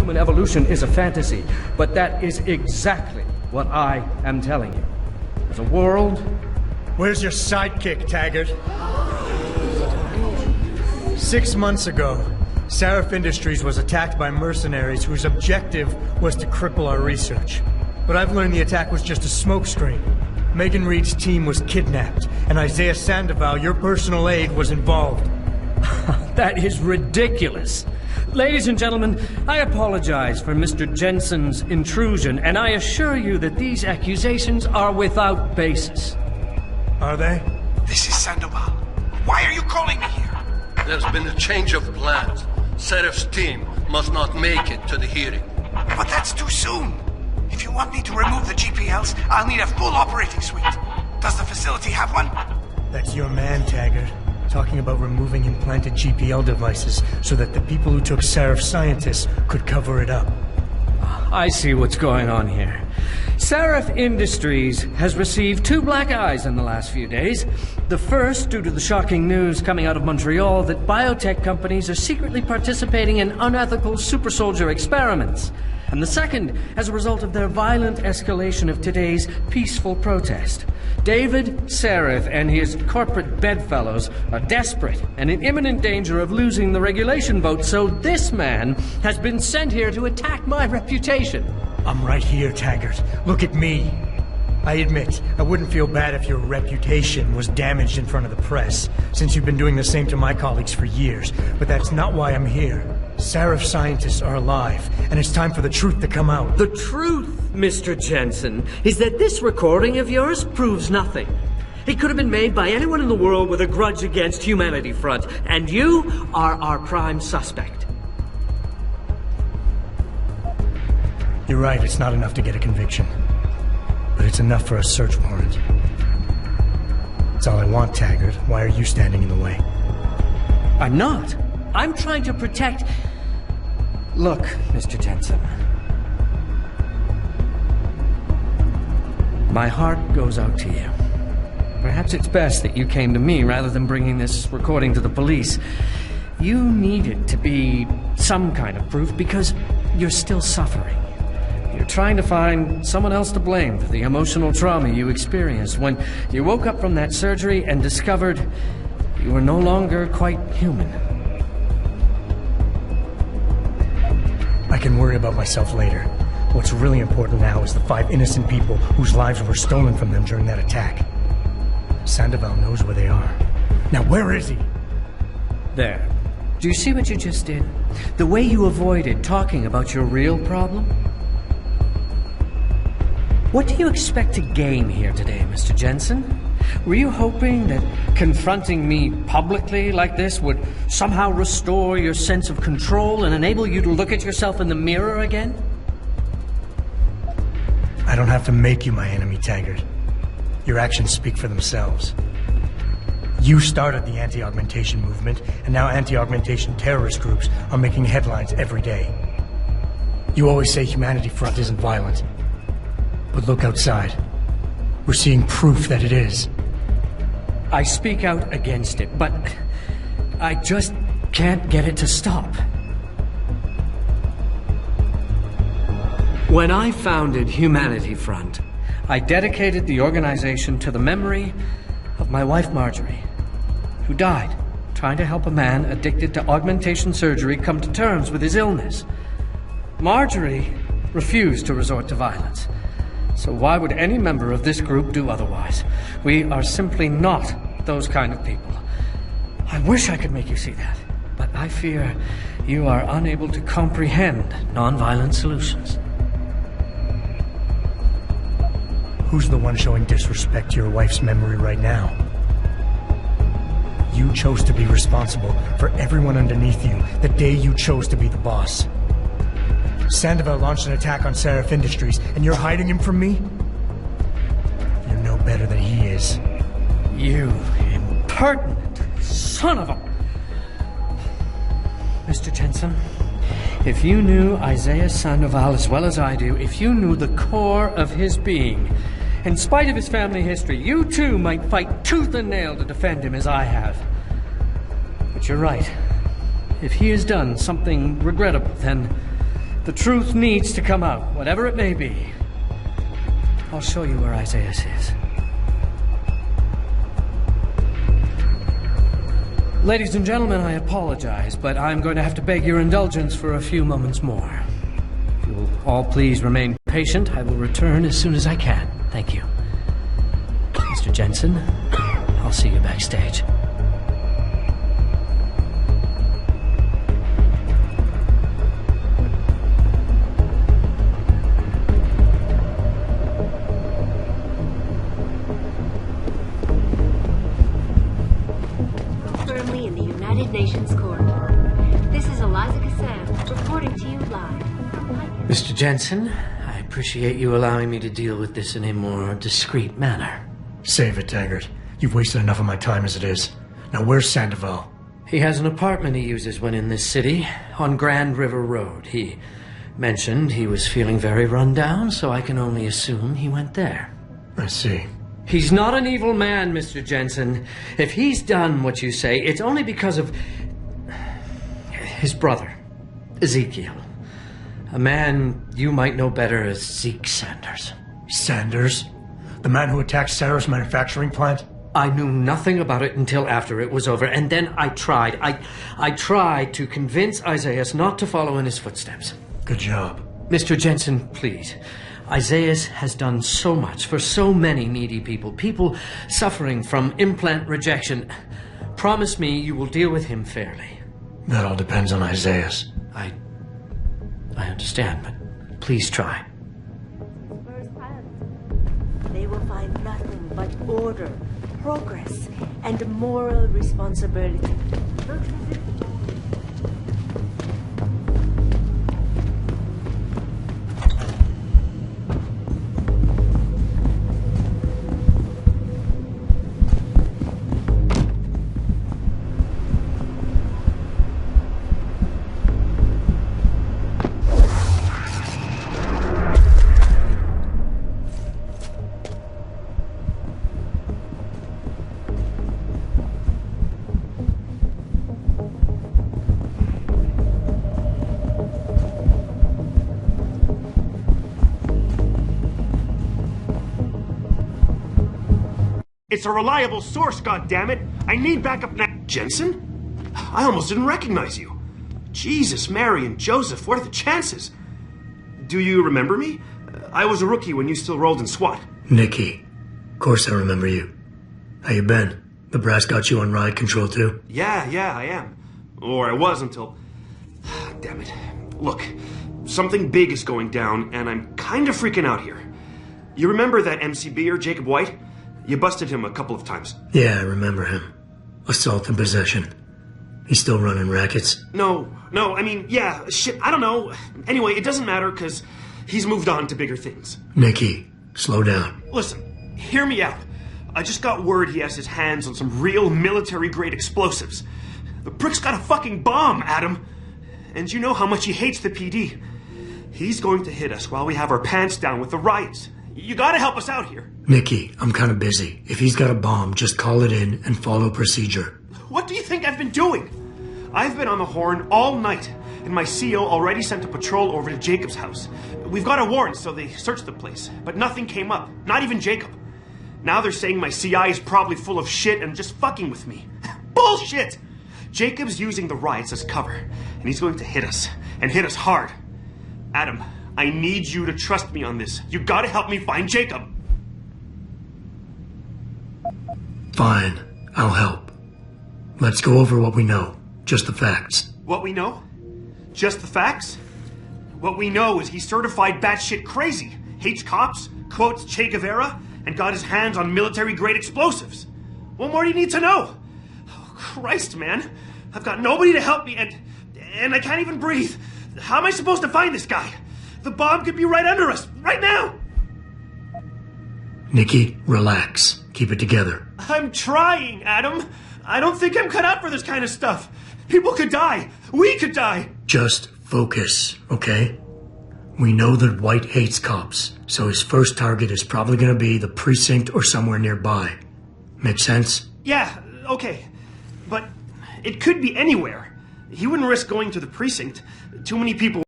human evolution is a fantasy, but that is exactly what I am telling you. There's a world... Where's your sidekick, Taggart? 6 months ago, Seraph Industries was attacked by mercenaries whose objective was to cripple our research. But I've learned the attack was just a smokescreen. Megan Reed's team was kidnapped, and Isaiah Sandoval, your personal aide, was involved. That is ridiculous. Ladies and gentlemen, I apologize for Mr. Jensen's intrusion, and I assure you that these accusations are without basis. Are they? This is Sandoval. Why are you calling me here? There's been a change of plans. Seraph's team must not make it to the hearing. But that's too soon. If you want me to remove the GPLs, I'll need a full operating suite. Does the facility have one? That's your man, Taggart. Talking about removing implanted GPL devices so that the people who took Seraph scientists could cover it up. I see what's going on here. Seraph Industries has received 2 black eyes in the last few days. The first, due to the shocking news coming out of Montreal that biotech companies are secretly participating in unethical super soldier experiments. And the second, as a result of their violent escalation of today's peaceful protest. David Seraph and his corporate bedfellows are desperate and in imminent danger of losing the regulation vote, so this man has been sent here to attack my reputation. I'm right here, Taggart. Look at me. I admit, I wouldn't feel bad if your reputation was damaged in front of the press, since you've been doing the same to my colleagues for years, but that's not why I'm here. Seraph scientists are alive, and it's time for the truth to come out. The truth, Mr. Jensen, is that this recording of yours proves nothing. It could have been made by anyone in the world with a grudge against Humanity Front, and you are our prime suspect. You're right, it's not enough to get a conviction. But it's enough for a search warrant. That's all I want, Taggart. Why are you standing in the way? I'm not. I'm trying to protect... Look, Mr. Jensen. My heart goes out to you. Perhaps it's best that you came to me rather than bringing this recording to the police. You need it to be some kind of proof because you're still suffering. You're trying to find someone else to blame for the emotional trauma you experienced when you woke up from that surgery and discovered you were no longer quite human. I can worry about myself later. What's really important now is the 5 innocent people whose lives were stolen from them during that attack. Sandoval knows where they are. Now where is he? There. Do you see what you just did? The way you avoided talking about your real problem? What do you expect to gain here today, Mr. Jensen? Were you hoping that confronting me publicly like this would somehow restore your sense of control and enable you to look at yourself in the mirror again? I don't have to make you my enemy, Taggart. Your actions speak for themselves. You started the anti-augmentation movement, and now anti-augmentation terrorist groups are making headlines every day. You always say Humanity Front isn't violent. But look outside. We're seeing proof that it is. I speak out against it, but I just can't get it to stop. When I founded Humanity Front, I dedicated the organization to the memory of my wife Marjorie, who died trying to help a man addicted to augmentation surgery come to terms with his illness. Marjorie refused to resort to violence. So why would any member of this group do otherwise? We are simply not those kind of people. I wish I could make you see that, but I fear you are unable to comprehend nonviolent solutions. Who's the one showing disrespect to your wife's memory right now? You chose to be responsible for everyone underneath you the day you chose to be the boss. Sandoval launched an attack on Seraph Industries, and you're hiding him from me? You're no better than he is. You impertinent son of a... Mr. Jensen, if you knew Isaiah Sandoval as well as I do, if you knew the core of his being, in spite of his family history, you too might fight tooth and nail to defend him as I have. But you're right. If he has done something regrettable, then The truth needs to come out, whatever it may be. I'll show you where Isaiah is. Ladies and gentlemen, I apologize, but I'm going to have to beg your indulgence for a few moments more. If you'll all please remain patient, I will return as soon as I can. Thank you. Mr. Jensen, I'll see you backstage. Firmly in the United Nations Court. This is Eliza Kassam reporting to you live. Mr. Jensen, I appreciate you allowing me to deal with this in a more discreet manner. Save it, Taggart. You've wasted enough of my time as it is. Now where's Sandoval? He has an apartment he uses when in this city, on Grand River Road. He mentioned he was feeling very run down, so I can only assume he went there. I see. He's not an evil man, Mr. Jensen. If he's done what you say, it's only because of his brother, Ezekiel. A man you might know better as Zeke Sanders. Sanders? The man who attacked Sarah's manufacturing plant? I knew nothing about it until after it was over, and then I tried. I tried to convince Isaiah not to follow in his footsteps. Good job. Mr. Jensen, please. Isaiah has done so much for so many needy people. People suffering from implant rejection. Promise me you will deal with him fairly. That all depends on Isaiah. I understand, but please try. They will find nothing but order, progress, and moral responsibility. It's a reliable source, goddammit! I need backup now. Jensen? I almost didn't recognize you. Jesus, Mary, and Joseph, what are the chances? Do you remember me? I was a rookie when you still rolled in SWAT. Nikki. Of course I remember you. How you been? The brass got you on ride control too? Yeah, I am. Or I was until... Damn it. Look, something big is going down, and I'm kind of freaking out here. You remember that MCBer, Jacob White? You busted him a couple of times. Yeah, I remember him. Assault and possession. He's still running rackets? No, I mean, yeah, shit, I don't know. Anyway, it doesn't matter, because he's moved on to bigger things. Nikki, slow down. Listen, hear me out. I just got word he has his hands on some real military-grade explosives. The prick's got a fucking bomb, Adam. And you know how much he hates the PD. He's going to hit us while we have our pants down with the riots. You gotta help us out here. Nikki, I'm kind of busy. If he's got a bomb, just call it in and follow procedure. What do you think I've been doing? I've been on the horn all night, and my CO already sent a patrol over to Jacob's house. We've got a warrant, so they searched the place, but nothing came up. Not even Jacob. Now they're saying my CI is probably full of shit and just fucking with me. Bullshit! Jacob's using the riots as cover, and he's going to hit us, and hit us hard. Adam, I need you to trust me on this. You gotta help me find Jacob. Fine, I'll help. Let's go over what we know. Just the facts. What we know? Just the facts? What we know is he's certified batshit crazy, hates cops, quotes Che Guevara, and got his hands on military-grade explosives. What more do you need to know? Oh, Christ, man. I've got nobody to help me, and I can't even breathe. How am I supposed to find this guy? The bomb could be right under us, right now! Nikki, relax. Keep it together. I'm trying, Adam. I don't think I'm cut out for this kind of stuff. People could die. We could die. Just focus, okay? We know that White hates cops, so his first target is probably going to be the precinct or somewhere nearby. Make sense? Yeah, okay. But it could be anywhere. He wouldn't risk going to the precinct. Too many people